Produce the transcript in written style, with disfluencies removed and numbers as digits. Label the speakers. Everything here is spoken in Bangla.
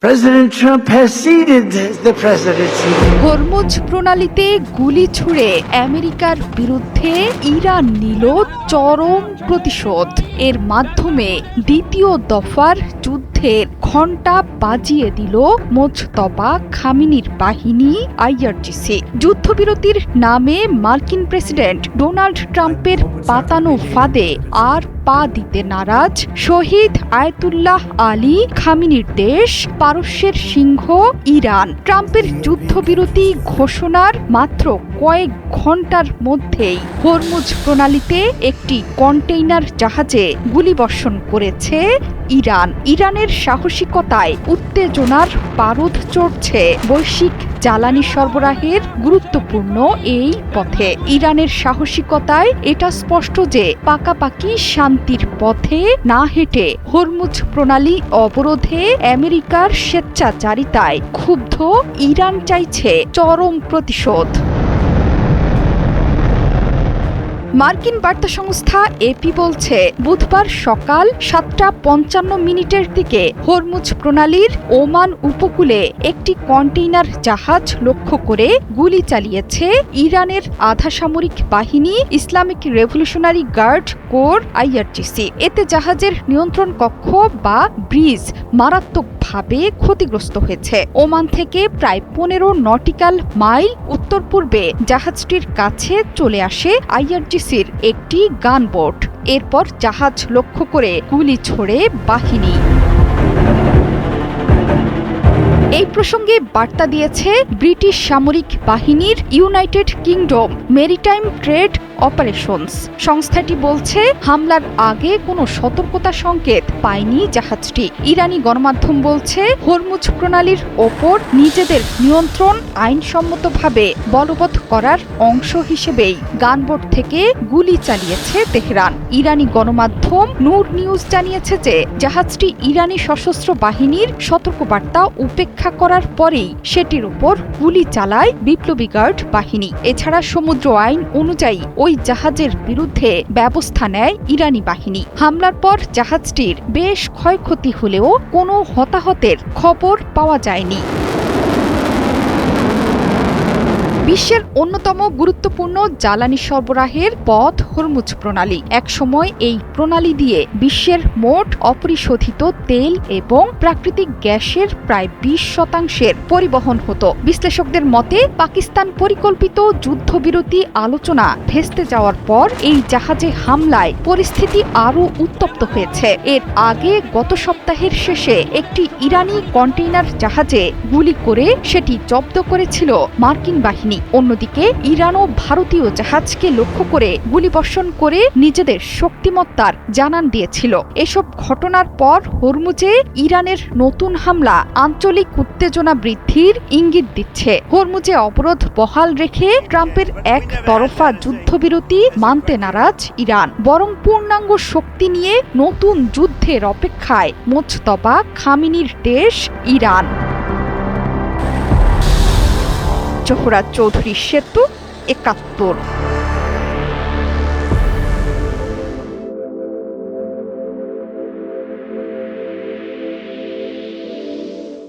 Speaker 1: President Trump has ceded the presidency.
Speaker 2: Hormuz প্রণালীতে গুলি ছুড়ে আমেরিকার বিরুদ্ধে ইরান নিল চরম প্রতিশোধ। এর মাধ্যমে দ্বিতীয় দফার যুদ্ধের ঘণ্টা বাজিয়ে দিল মোজতবা খামেনির বাহিনী আইআরজিসি। যুদ্ধবিরতির নামে মার্কিন প্রেসিডেন্ট ডোনাল্ড ট্রাম্পের পাতানো ফাঁদে আর পা দিতে নারাজ শহীদ আয়াতুল্লাহ আলী খামেনির দেশ পারস্যের সিংহ ইরান। ট্রাম্পের যুদ্ধবিরতি ঘোষণার মাত্র কয়েক ঘন্টার মধ্যেই হরমুজ প্রণালীতে একটি কন্টেইনার জাহাজে গুলিবর্ষণ করেছে ইরান। ইরানের সাহসিকতায় উত্তেজনার পারদ চড়ছে বৈশ্বিক জ্বালানি সরবরাহের গুরুত্বপূর্ণ এই পথে। ইরানের সাহসিকতায় এটা স্পষ্ট যে পাকাপাকি শান্তির পথে না হেঁটে হরমুজ প্রণালী অবরোধে আমেরিকার স্বেচ্ছাচারিতায় ক্ষুব্ধ ইরান চাইছে চরম প্রতিশোধ। মার্কিন বার্তা সংস্থা এপি বলছে, বুধবার সকাল 7:55 দিকে হরমুজ প্রণালীর ওমান উপকূলে একটি কন্টেইনার জাহাজ লক্ষ্য করে গুলি চালিয়েছে ইরানের আধাসামরিক বাহিনী Islamic revolutionary guard corps IRGC. এতে জাহাজের নিয়ন্ত্রণ কক্ষ বা ব্রিজ মারাত্মকভাবে ক্ষতিগ্রস্ত হয়েছে। ওমান থেকে প্রায় 15 নটিক্যাল মাইল উত্তর পূর্বে জাহাজটির কাছে চলে আসে আইআরজিসির একটি গানবোট। এরপর জাহাজ লক্ষ্য করে গুলি ছোড়ে বাহিনী। এই প্রসঙ্গে বার্তা দিয়েছে ব্রিটিশ সামরিক বাহিনীর United kingdom maritime trade operations. সংস্থাটি বলছে, হামলার আগে কোনো সতর্কতা সংকেত পায়নি জাহাজটি। ইরানি গণমাধ্যম বলছে, হরমুজ প্রণালীর ওপর নিজেদের নিয়ন্ত্রণ আইনসম্মতভাবে বলবৎ করার অংশ হিসেবেই গানবোট থেকে গুলি চালিয়েছে তেহরান। ইরানি গণমাধ্যম নূর নিউজ জানিয়েছে যে জাহাজটি ইরানি সশস্ত্র বাহিনীর সতর্কবার্তা উপেক্ষা করার পরেই সেটির উপর গুলি চালায় বিপ্লবী গার্ড বাহিনী। এছাড়া সমুদ্র আইন অনুযায়ী ওই জাহাজের বিরুদ্ধে ব্যবস্থা নেয় ইরানি বাহিনী। হামলার পর জাহাজটির বেশ ক্ষয়ক্ষতি হলেও কোনো হতাহতের খবর পাওয়া যায়নি। বিশ্বের অন্যতম গুরুত্বপূর্ণ জ্বালানি সরবরাহের পথ হরমুজ প্রণালী। একসময় এই প্রণালী দিয়ে বিশ্বের মোট অপরিশোধিত তেল এবং প্রাকৃতিক গ্যাসের প্রায় 20% পরিবহন হতো। বিশ্লেষকদের মতে, পাকিস্তান পরিকল্পিত যুদ্ধবিরতি আলোচনা ভেস্তে যাওয়ার পর এই জাহাজে হামলায় পরিস্থিতি আরও উত্তপ্ত হয়েছে। এর আগে গত সপ্তাহের শেষে একটি ইরানি কন্টেইনার জাহাজে গুলি করে সেটি জব্দ করেছিল মার্কিন বাহিনী। অন্যদিকে ইরানও ভারতীয় জাহাজকে লক্ষ্য করে গুলিবর্ষণ করে নিজেদের শক্তিমত্তার জানান দিয়েছিল। এসব ঘটনার পর হরমুজে ইরানের নতুন হামলা আঞ্চলিক উত্তেজনা বৃদ্ধির ইঙ্গিত দিচ্ছে। হরমুজে অবরোধ বহাল রেখে ট্রাম্পের একতরফা যুদ্ধবিরতি মানতে নারাজ ইরান, বরং পূর্ণাঙ্গ শক্তি নিয়ে নতুন যুদ্ধের অপেক্ষায় মোজতবা খামেনির দেশ ইরান। জোহরা চৌধুরী সেতু, ৭১।